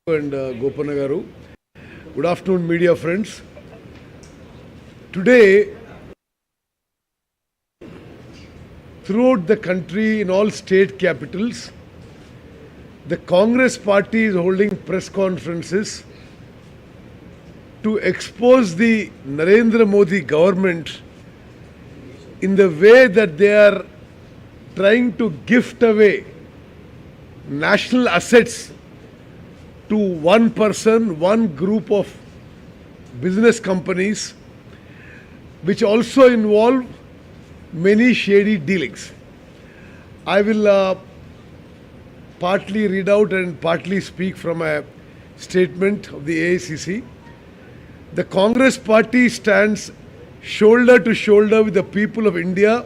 and Gopana Garu. Good afternoon, media friends. Today, throughout the country, in all state capitals, the Congress party is holding press conferences to expose the Narendra Modi government in the way that they are trying to gift away national assets to one person, one group of business companies, which also involve many shady dealings. I will partly read out and partly speak from a statement of the AICC. The Congress party stands shoulder to shoulder with the people of India,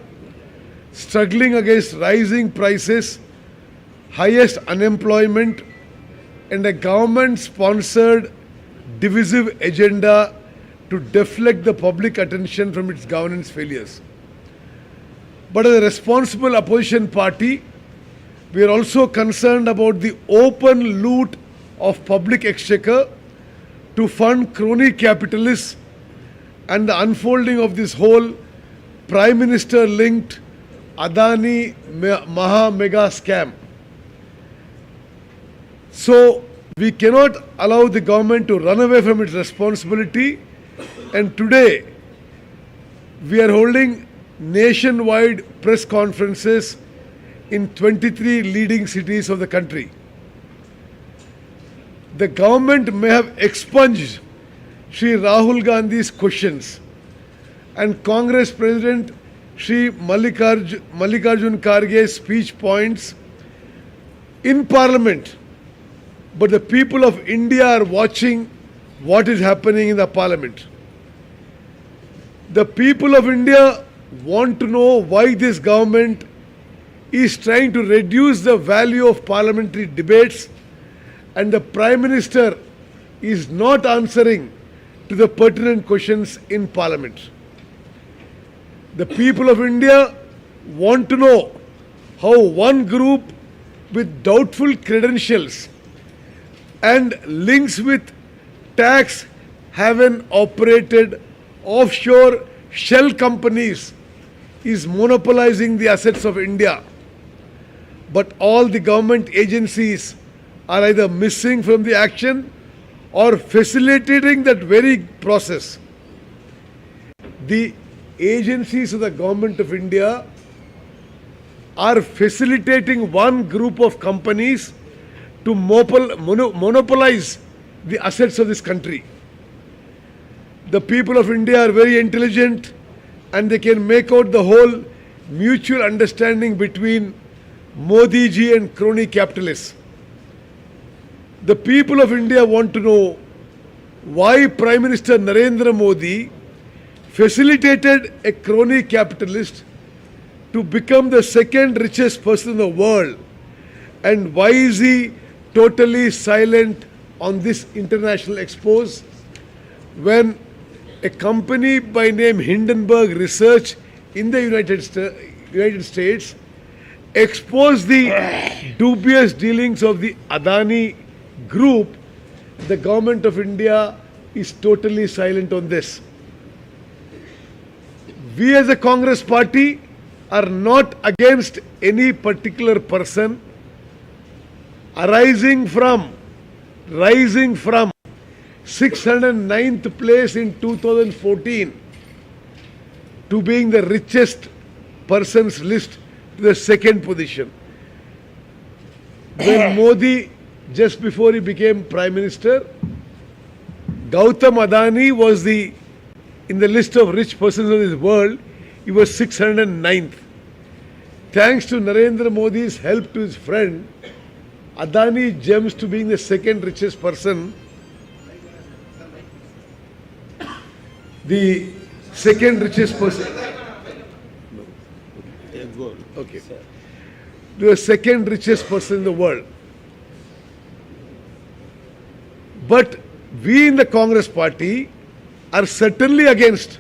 struggling against rising prices, highest unemployment, and a government-sponsored divisive agenda to deflect the public attention from its governance failures. But as a responsible opposition party, we are also concerned about the open loot of public exchequer to fund crony capitalists and the unfolding of this whole Prime Minister-linked Adani Maha-Mega scam. So, we cannot allow the government to run away from its responsibility, and today we are holding nationwide press conferences in 23 leading cities of the country. The government may have expunged Shri Rahul Gandhi's questions and Congress President Shri Mallikarjun Kharge's speech points in Parliament, but the people of India are watching what is happening in the Parliament. The people of India want to know why this government is trying to reduce the value of parliamentary debates, and the Prime Minister is not answering to the pertinent questions in Parliament. The people of India want to know how one group with doubtful credentials and links with tax haven operated offshore shell companies is monopolizing the assets of India. But all the government agencies are either missing from the action or facilitating that very process. The agencies of the government of India are facilitating one group of companies to monopolize the assets of this country. The people of India are very intelligent and they can make out the whole mutual understanding between Modi ji and crony capitalists. The people of India want to know why Prime Minister Narendra Modi facilitated a crony capitalist to become the second richest person in the world, and why is he totally silent on this international expose when a company by name Hindenburg Research in the United States exposed the dubious dealings of the Adani group. The government of India is totally silent on this. We as a Congress party are not against any particular person rising from 609th place in 2014 to being the richest person's list to the second position. When Modi, just before he became Prime Minister, Gautam Adani was in the list of rich persons of this world, he was 609th. Thanks to Narendra Modi's help to his friend, Adani jumps to being the second richest person. The second richest person. Okay. The second richest person in the world. But we in the Congress party are certainly against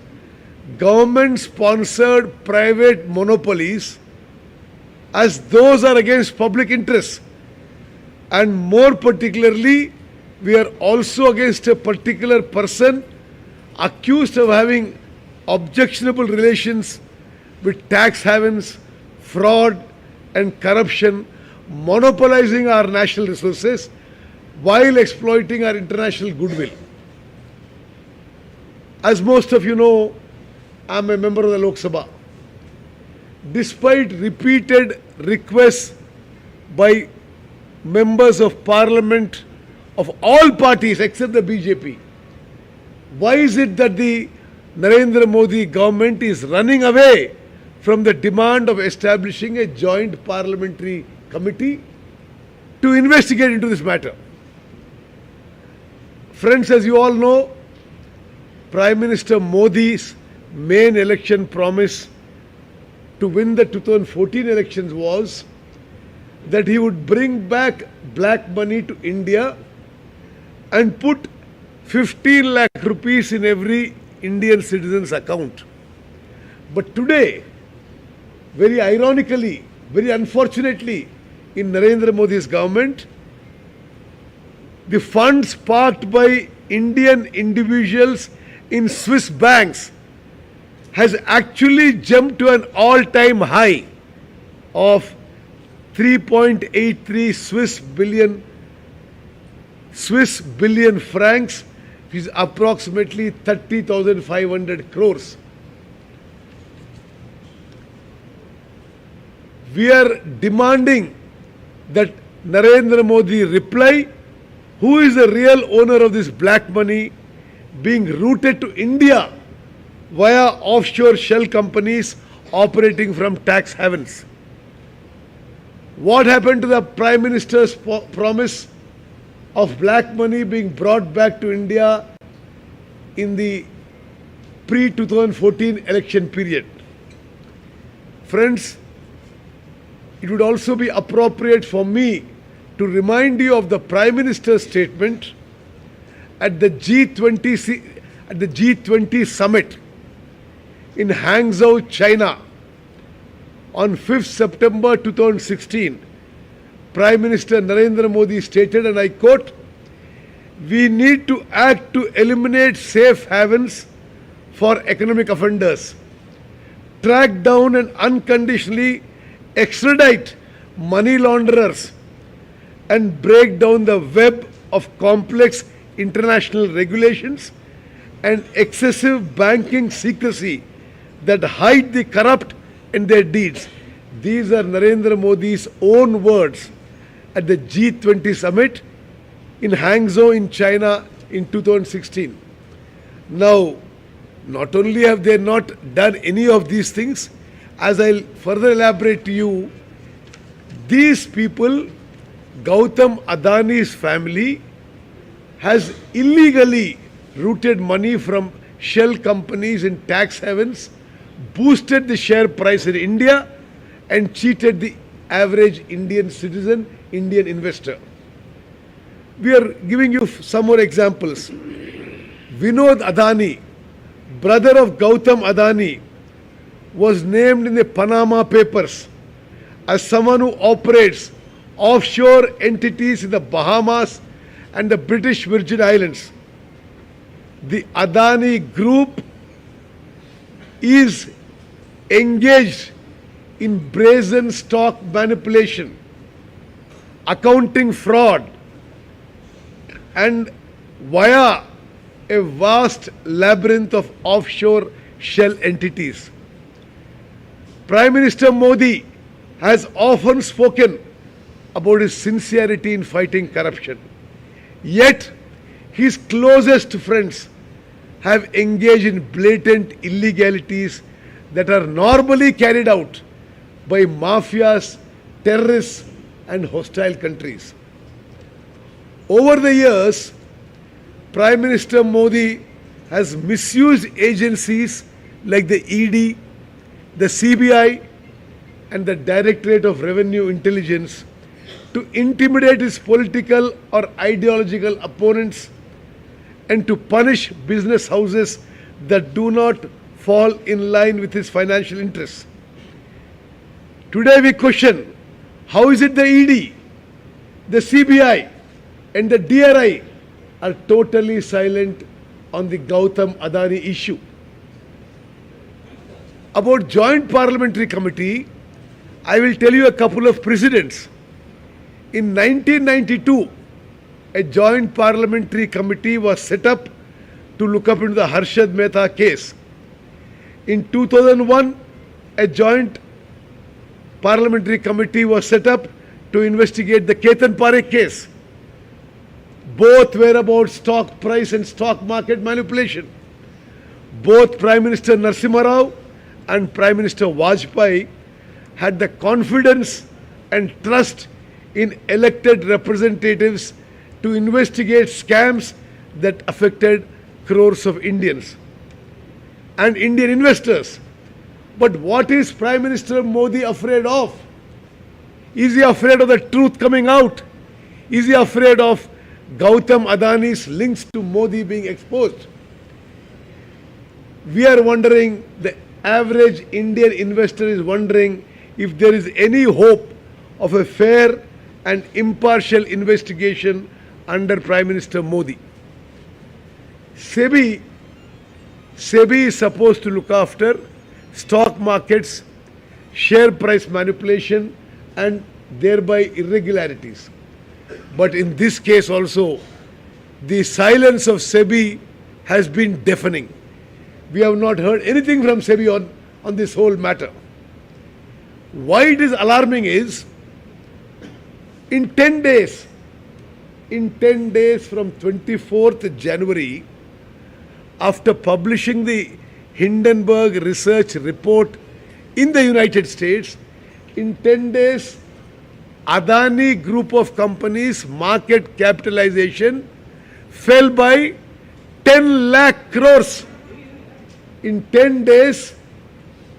government-sponsored private monopolies, as those are against public interests, and more particularly We are also against a particular person accused of having objectionable relations with tax havens, fraud and corruption, monopolizing our national resources while exploiting our international goodwill. As most of you know, I am a member of the Lok Sabha. Despite repeated requests by members of parliament of all parties except the BJP, why is it that the Narendra Modi government is running away from the demand of establishing a joint parliamentary committee to investigate into this matter? Friends, as you all know, Prime Minister Modi's main election promise to win the 2014 elections was that he would bring back black money to India and put 15 lakh rupees in every Indian citizen's account. But today, very ironically, very unfortunately, in Narendra Modi's government, the funds parked by Indian individuals in Swiss banks has actually jumped to an all-time high of 3.83 Swiss billion francs, which is approximately 30,500 crores. We are demanding that Narendra Modi reply who is the real owner of this black money being routed to India via offshore shell companies operating from tax havens. What happened to the Prime Minister's promise of black money being brought back to India in the pre-2014 election period? Friends, it would also be appropriate for me to remind you of the Prime Minister's statement at the G20 summit in Hangzhou, China on 5th September 2016. Prime Minister Narendra Modi stated, and I quote, "We need to act to eliminate safe havens for economic offenders, track down and unconditionally extradite money launderers, and break down the web of complex international regulations and excessive banking secrecy that hide the corrupt in their deeds." These are Narendra Modi's own words at the G20 summit in Hangzhou in China in 2016. Now, not only have they not done any of these things, as I'll further elaborate to you, these people, Gautam Adani's family, has illegally routed money from shell companies in tax havens, boosted the share price in India, and cheated the average Indian citizen, Indian investor. We are giving you some more examples. Vinod Adani, brother of Gautam Adani, was named in the Panama Papers as someone who operates offshore entities in the Bahamas and the British Virgin Islands. The Adani Group is engaged in brazen stock manipulation, accounting fraud, and via a vast labyrinth of offshore shell entities. Prime Minister Modi has often spoken about his sincerity in fighting corruption. Yet, his closest friends have engaged in blatant illegalities that are normally carried out by mafias, terrorists, and hostile countries. Over the years, Prime Minister Modi has misused agencies like the ED, the CBI, and the Directorate of Revenue Intelligence to intimidate his political or ideological opponents and to punish business houses that do not fall in line with his financial interests. Today we question, how is it the ED, the CBI, and the DRI are totally silent on the Gautam Adani issue. About Joint Parliamentary Committee, I will tell you a couple of precedents. In 1992, a Joint Parliamentary Committee was set up to look up into the Harshad Mehta case. In 2001, a Joint Parliamentary Committee was set up to investigate the Ketan Parekh case. Both were about stock price and stock market manipulation. Both Prime Minister Narasimha Rao and Prime Minister Vajpayee had the confidence and trust in elected representatives to investigate scams that affected crores of Indians and Indian investors. But what is Prime Minister Modi afraid of? Is he afraid of the truth coming out? Is he afraid of Gautam Adani's links to Modi being exposed? We are wondering, the average Indian investor is wondering if there is any hope of a fair and impartial investigation under Prime Minister Modi. SEBI is supposed to look after stock markets, share price manipulation, and thereby irregularities. But in this case also, the silence of SEBI has been deafening. We have not heard anything from SEBI on this whole matter. Why it is alarming is, in 10 days from 24th January, after publishing the Hindenburg research report in the United States, in 10 days, Adani group of companies' market capitalization fell by 10 lakh crores. In 10 days,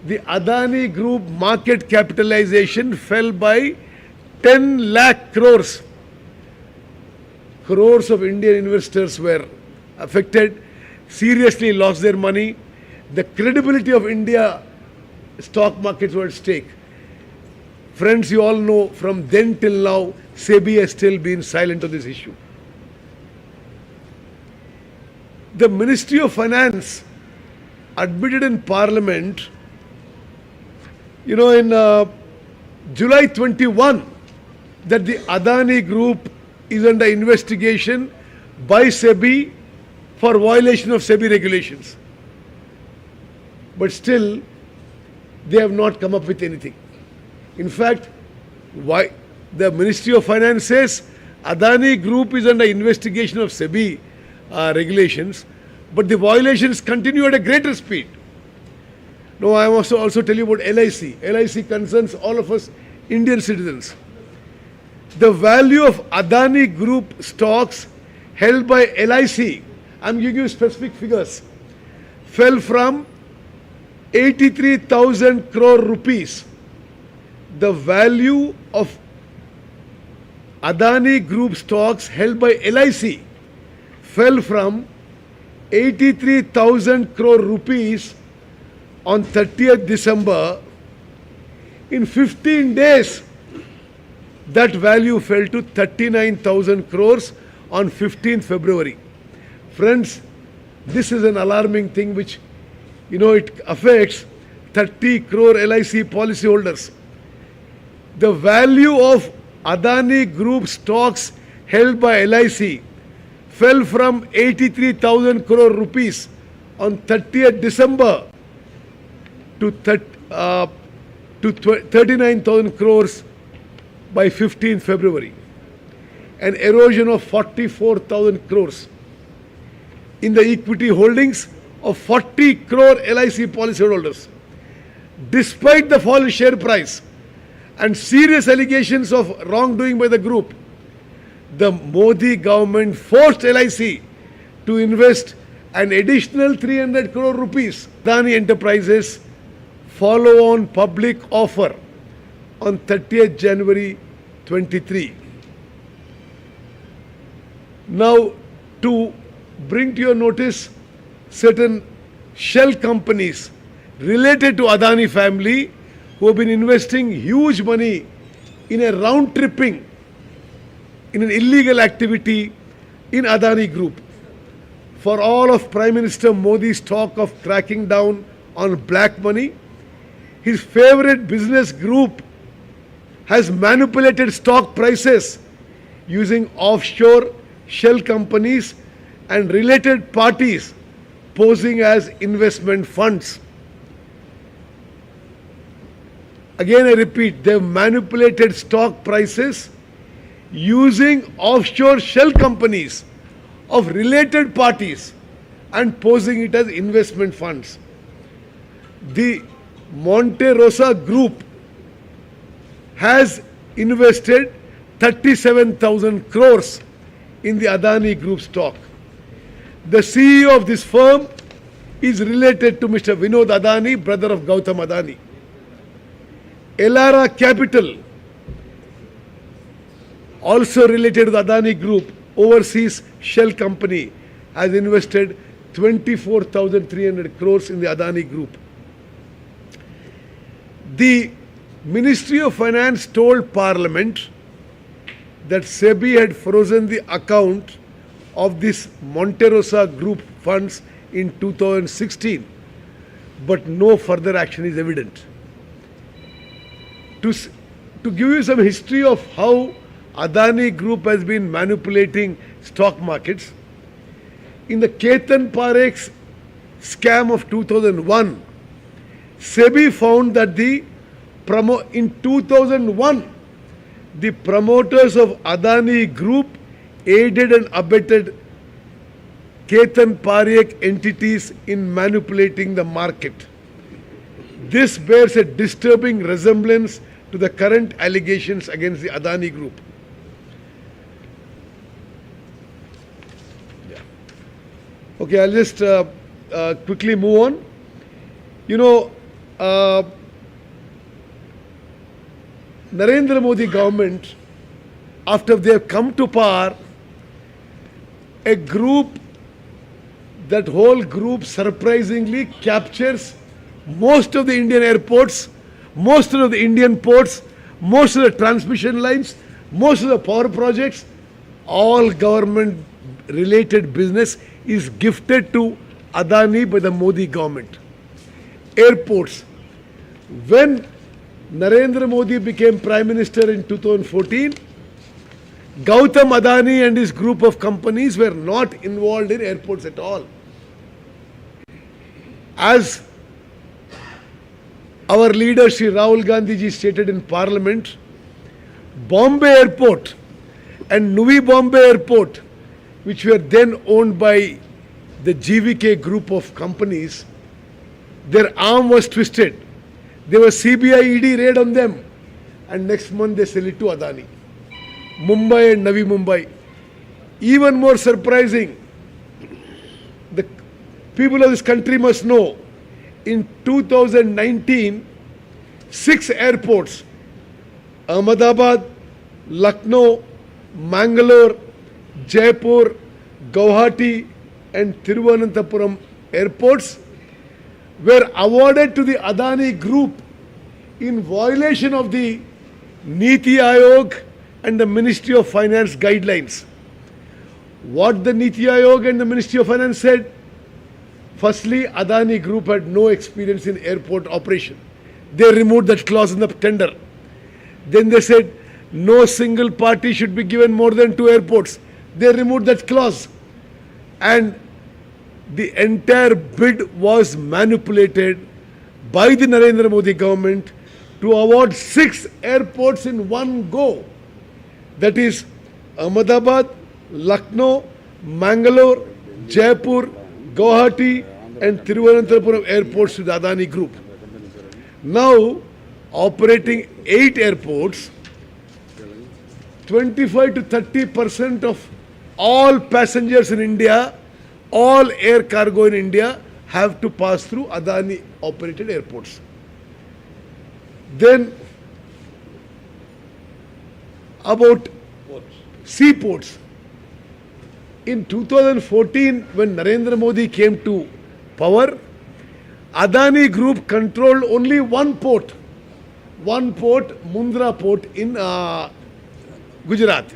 the Adani group market capitalization fell by 10 lakh crores. Crores of Indian investors were affected, seriously lost their money. The credibility of India stock markets were at stake. Friends, you all know, from then till now, SEBI has still been silent on this issue. The Ministry of Finance admitted in Parliament, in July 21, that the Adani Group is under investigation by SEBI for violation of SEBI regulations. But still, they have not come up with anything. In fact, why the Ministry of Finance says Adani Group is under investigation of SEBI regulations, but the violations continue at a greater speed. Now, I must also tell you about LIC. LIC concerns all of us Indian citizens. The value of Adani Group stocks held by LIC, I'm giving you specific figures, fell from 83,000 crore rupees. The value of Adani Group stocks held by LIC fell from 83,000 crore rupees on 30th December. In 15 days, that value fell to 39,000 crores on 15th February. Friends, this is an alarming thing which, it affects 30 crore LIC policyholders. The value of Adani Group stocks held by LIC fell from 83,000 crore rupees on 30th December to 39,000 crores by 15th February. An erosion of 44,000 crores in the equity holdings of 40 crore LIC policyholders. Despite the fall in share price and serious allegations of wrongdoing by the group, the Modi government forced LIC to invest an additional 300 crore rupees. Adani Enterprises follow-on public offer on 30th January 23. Now, to bring to your notice certain shell companies related to Adani family who have been investing huge money in a round-tripping, in an illegal activity in Adani Group. For all of Prime Minister Modi's talk of cracking down on black money, his favorite business group has manipulated stock prices using offshore shell companies and related parties posing as investment funds. Again, I repeat, they've manipulated stock prices using offshore shell companies of related parties and posing it as investment funds. The Monte Rosa Group has invested 37,000 crores in the Adani Group stock. The CEO of this firm is related to Mr. Vinod Adani, brother of Gautam Adani. Elara Capital, also related to the Adani Group, overseas shell company, has invested 24,300 crores in the Adani Group. The Ministry of Finance told Parliament that SEBI had frozen the account of this Monte Rosa Group funds in 2016, but no further action is evident. To give you some history of how Adani Group has been manipulating stock markets, in the Ketan Parekh's scam of 2001, SEBI found that in 2001, the promoters of Adani Group aided and abetted Ketan Parekh entities in manipulating the market. This bears a disturbing resemblance to the current allegations against the Adani Group. Okay, I'll just quickly move on. You know, Narendra Modi government, after they have come to power, a group, that whole group surprisingly captures most of the Indian airports, most of the Indian ports, most of the transmission lines, most of the power projects, all government related business is gifted to Adani by the Modi government. Airports. When Narendra Modi became Prime Minister in 2014, Gautam Adani and his group of companies were not involved in airports at all. As our leader Shri Rahul Gandhi ji stated in Parliament, Bombay Airport and Navi Bombay Airport, which were then owned by the GVK group of companies, their arm was twisted. There was CBI ED raid on them, and next month they sell it to Adani. Mumbai and Navi Mumbai. Even more surprising, the people of this country must know, in 2019, 6 airports, Ahmedabad, Lucknow, Mangalore, Jaipur, Guwahati and Thiruvananthapuram airports were awarded to the Adani Group in violation of the Niti Aayog and the Ministry of Finance guidelines. What the Niti Aayog and the Ministry of Finance said? Firstly, Adani Group had no experience in airport operation. They removed that clause in the tender. Then they said no single party should be given more than 2 airports. They removed that clause. And the entire bid was manipulated by the Narendra Modi government to award 6 airports in one go. That is Ahmedabad, Lucknow, Mangalore, Jaipur, Guwahati and Thiruvananthapuram airports to the Adani Group. Now, operating 8 airports, 25 to 30% of all passengers in India, all air cargo in India have to pass through Adani operated airports. Then about seaports. In 2014, when Narendra Modi came to power, Adani Group controlled only one port, Mundra port in Gujarat.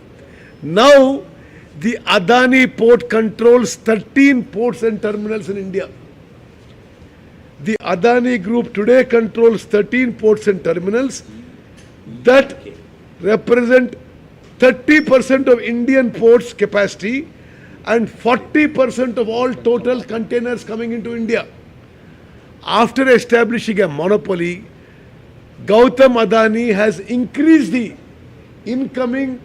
Now, The Adani port controls 13 ports and terminals in India. The Adani group today controls 13 ports and terminals that represent 30% of Indian ports capacity and 40% of all total containers coming into India. After establishing a monopoly, Gautam Adani has increased the incoming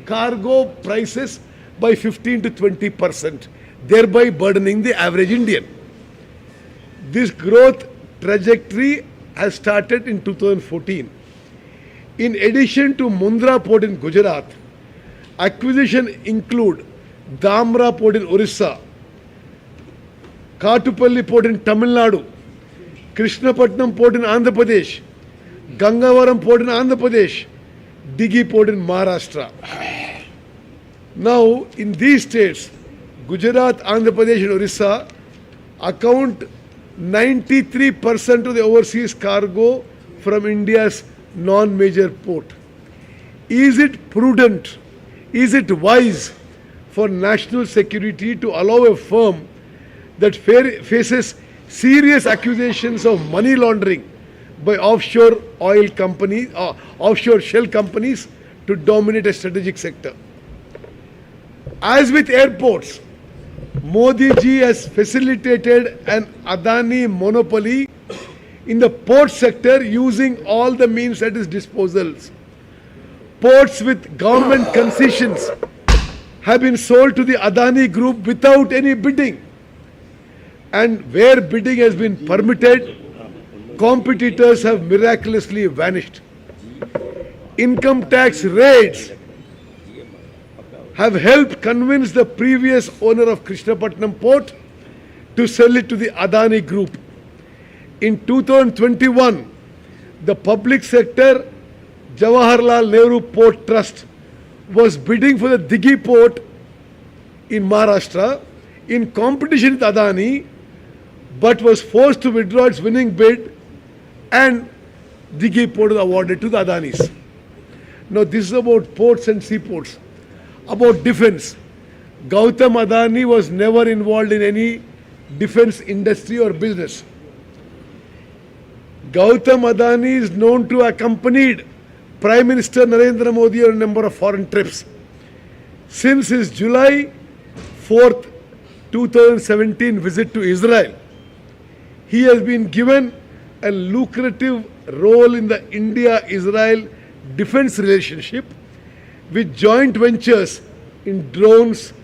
cargo prices by 15 to 20%, thereby burdening the average Indian. This growth trajectory has started in 2014. In addition to Mundra port in Gujarat, acquisition include Dhamra port in Orissa, Katupalli port in Tamil Nadu, Krishnapatnam port in Andhra Pradesh, Gangavaram port in Andhra Pradesh, Dighi port in Maharashtra. Now, in these states, Gujarat, Andhra Pradesh and Orissa account 93% of the overseas cargo from India's non-major port. Is it prudent, is it wise for national security to allow a firm that faces serious accusations of money laundering by offshore oil companies, offshore shell companies to dominate a strategic sector? As with airports, Modi ji has facilitated an Adani monopoly in the port sector using all the means at his disposal. Ports with government concessions have been sold to the Adani group without any bidding. And where bidding has been permitted, competitors have miraculously vanished. Income tax raids have helped convince the previous owner of Krishnapatnam port to sell it to the Adani group. In 2021, the public sector Jawaharlal Nehru Port Trust was bidding for the Dighi port in Maharashtra in competition with Adani, but was forced to withdraw its winning bid, and Dighi port was awarded to the Adanis. Now this is about ports and seaports. About defense, Gautam Adani was never involved in any defense industry or business. Gautam Adani is known to have accompanied Prime Minister Narendra Modi on a number of foreign trips. Since his July 4th, 2017 visit to Israel, he has been given a lucrative role in the India-Israel defense relationship with joint ventures in drones,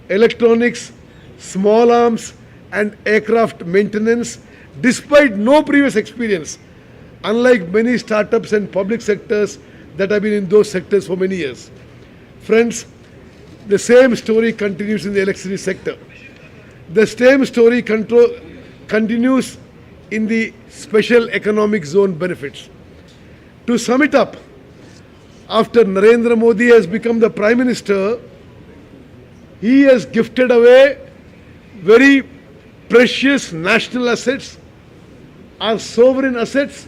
electronics, small arms and aircraft maintenance despite no previous experience, unlike many startups and public sectors that have been in those sectors for many years. Friends, the same story continues in the electricity sector. The same story continues in the special economic zone benefits. To sum it up, after Narendra Modi has become the Prime Minister, he has gifted away very precious national assets, our sovereign assets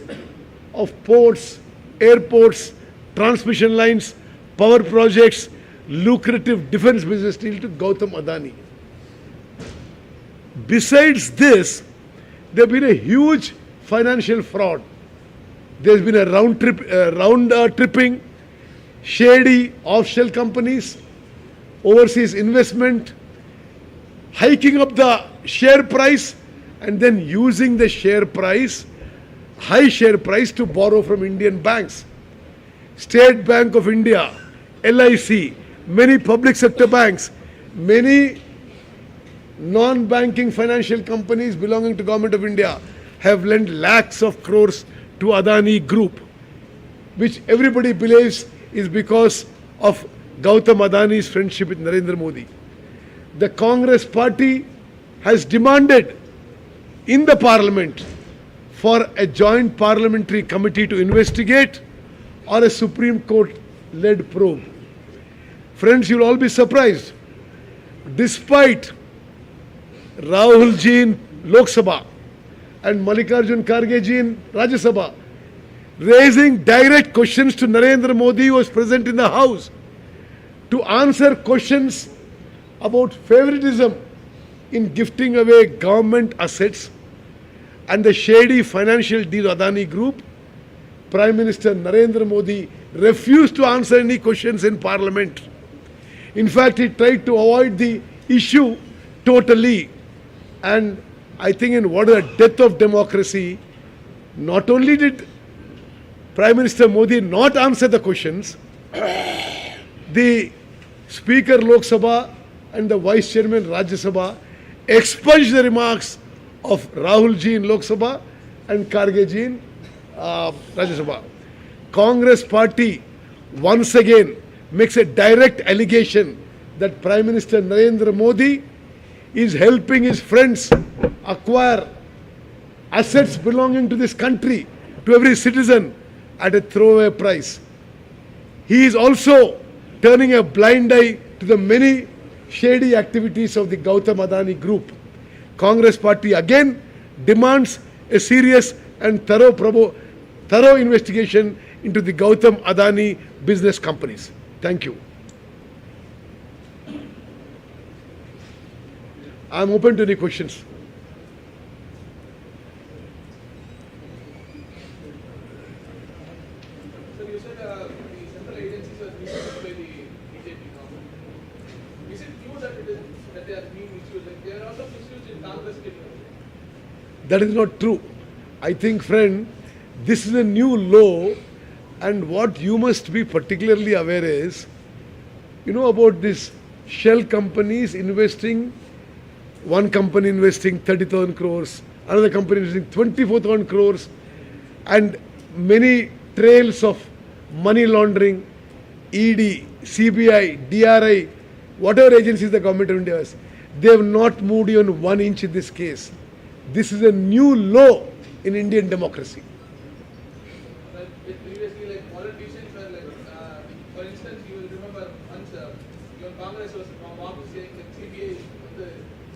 of ports, airports, transmission lines, power projects, lucrative defense business deal to Gautam Adani. Besides this, there has been a huge financial fraud. There has been a round-tripping, shady offshore companies, overseas investment, hiking up the share price and then using the share price, high share price, to borrow from Indian banks. State Bank of India, LIC, many public sector banks, many non-banking financial companies belonging to Government of India have lent lakhs of crores to Adani Group, which everybody believes is because of Gautam Adani's friendship with Narendra Modi. The Congress party has demanded in the parliament for a joint parliamentary committee to investigate or a Supreme Court-led probe. Friends, you will all be surprised. Despite Rahul ji in Lok Sabha and Mallikarjun Kharge ji in Rajya Sabha raising direct questions to Narendra Modi, who was present in the House, to answer questions about favoritism in gifting away government assets and the shady financial deal Adani Group, Prime Minister Narendra Modi refused to answer any questions in Parliament. In fact, he tried to avoid the issue totally. And I think in what is the death of democracy, not only did Prime Minister Modi not answer the questions, the Speaker Lok Sabha and the Vice Chairman Rajya Sabha expunged the remarks of Rahul ji in Lok Sabha and Kharge ji in Rajya Sabha. Congress party once again makes a direct allegation that Prime Minister Narendra Modi is helping his friends acquire assets belonging to this country, to every citizen, at a throwaway price. He is also turning a blind eye to the many shady activities of the Gautam Adani Group. Congress party again demands a serious and thorough investigation into the Gautam Adani business companies. Thank you. I am open to any questions. Sir, you said the central agencies are being used by the BJP government. Is it true that they are being misused? Like they are also misused in Congress state? That is not true. I think, friend, this is a new law, and what you must be particularly aware is, you know about this shell companies investing, one company investing 30,000 crores, another company investing 24,000 crores, and many trails of money laundering, ED, CBI, DRI, whatever agencies the government of India has, they have not moved even 1 inch in this case. This is a new law in Indian democracy. Well, previously, like politicians were like, for instance, you will remember once your Congress was saying that CBI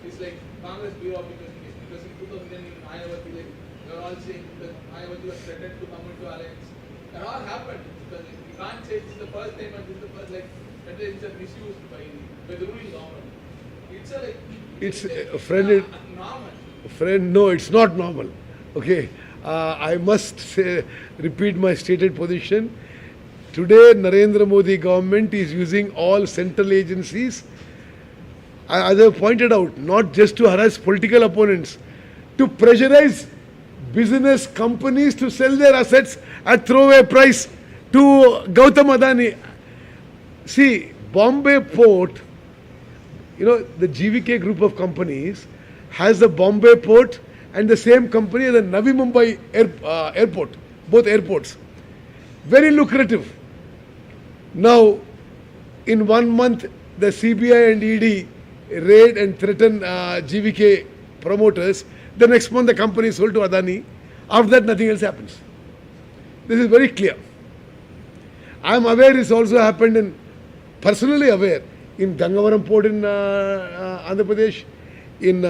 is like Congress Bureau of Investigation, because in 2010 in Mayawati, like they were all saying that Mayawati was threatened to come into alliance. That all happened because you can't say this is the first time and this is the first, like that is misused by the ruling government. It's a like It's a friend. normal. Friend, no, it's not normal. Okay, I must say, repeat my stated position. Today, Narendra Modi government is using all central agencies, as I pointed out, not just to harass political opponents, to pressurize business companies to sell their assets at throwaway price to Gautam Adani. See, Bombay Port, you know, the GVK group of companies has the Bombay Port and the same company as the Navi Mumbai airport, both airports. Very lucrative. Now, in 1 month, the CBI and ED raid and threaten GVK promoters. The next month, the company is sold to Adani. After that, nothing else happens. This is very clear. I am aware this also happened in, personally aware, in Gangavaram port in Andhra Pradesh, in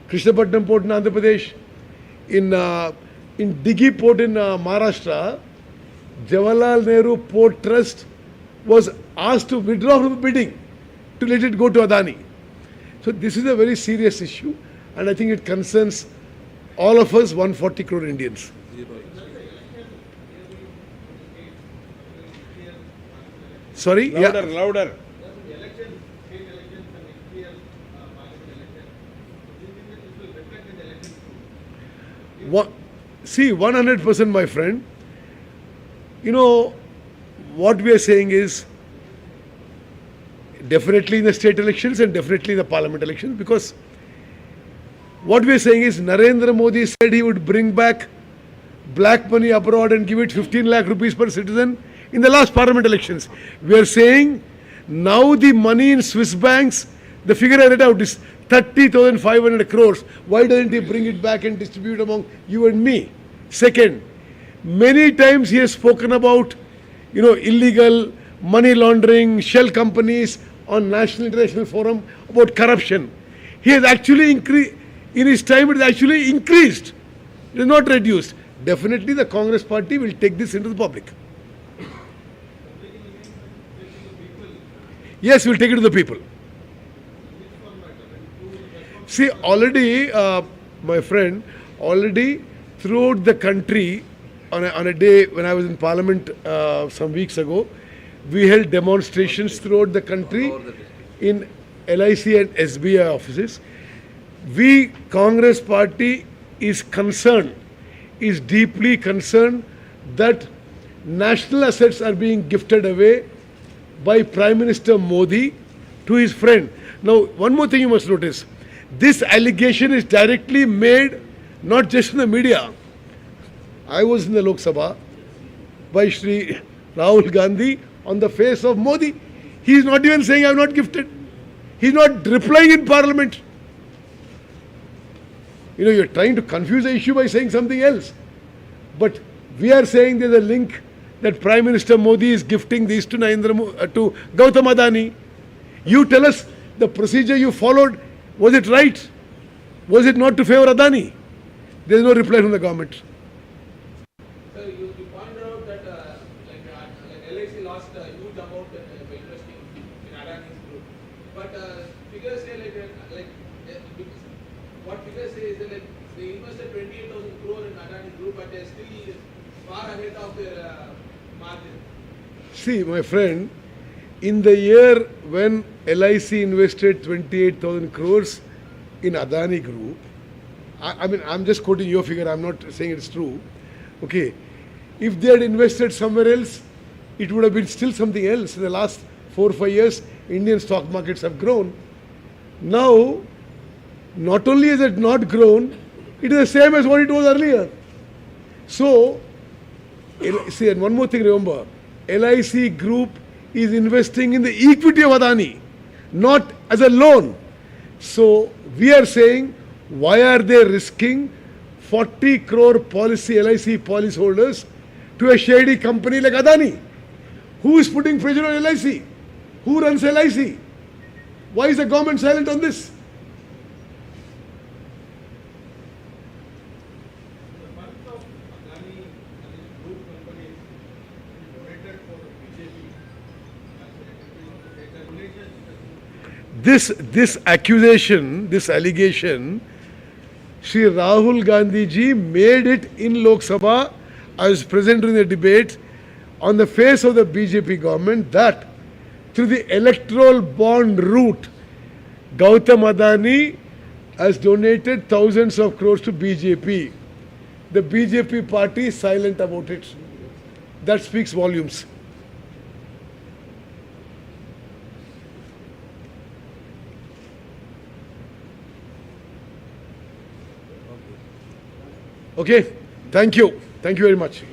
Krishnapatnam port in Andhra Pradesh, in Dighi port in Maharashtra. Jawaharlal Nehru Port Trust was asked to withdraw from the bidding to let it go to Adani. So this is a very serious issue, and I think it concerns all of us, 140 crore Indians. Sorry? Louder, louder. See, 100%, my friend. You know, what we are saying is definitely in the state elections and definitely in the parliament elections, because what we are saying is Narendra Modi said he would bring back black money abroad and give it 15 lakh rupees per citizen in the last parliament elections. We are saying now the money in Swiss banks, the figure I read out is 30,500 crores. Why doesn't he bring it back and distribute among you and me? Second, many times he has spoken about, you know, illegal money laundering, shell companies on national international forum, about corruption. He has actually increased, in his time it has actually increased. It is not reduced. Definitely the Congress party will take this into the public. Yes, we will take it to the people. See, already, my friend, already throughout the country, on a day when I was in Parliament some weeks ago, we held demonstrations throughout the country in LIC and SBI offices. We, Congress party, is concerned, is deeply concerned that national assets are being gifted away by Prime Minister Modi to his friend. Now, one more thing you must notice. This allegation is directly made not just in the media. I was in the Lok Sabha by Shri Rahul Gandhi on the face of Modi. He is not even saying I am not gifted. He is not replying in Parliament. You know, you are trying to confuse the issue by saying something else. But we are saying there is a link that Prime Minister Modi is gifting these to to Gautam Adani. You tell us the procedure you followed, was it right? Was it not to favor Adani? There is no reply from the government. Sir, you pointed out that LIC lost a huge amount by investing in Adani's group. But figures say what figures say is that they invested 28,000 crore in Adani's group, but they are still far ahead of their margin. See, my friend, in the year when LIC invested 28,000 crores in Adani Group, I mean, I'm just quoting your figure, I'm not saying it's true. Okay, if they had invested somewhere else, it would have been still something else. In the last 4 or 5 years, Indian stock markets have grown. Now, not only has it not grown, it is the same as what it was earlier. So, see, and one more thing, remember, LIC Group is investing in the equity of Adani, not as a loan. So, we are saying, why are they risking 40 crore policy LIC policyholders to a shady company like Adani? Who is putting pressure on LIC? Who runs LIC? Why is the government silent on this? The funds of Adani and his group companies donated for BJP. This accusation, this allegation, Shri Rahul Gandhi ji made it in Lok Sabha. I was present during the debate on the face of the BJP government that through the electoral bond route, Gautam Adani has donated thousands of crores to BJP. The BJP party is silent about it. That speaks volumes. Okay, thank you. Thank you very much.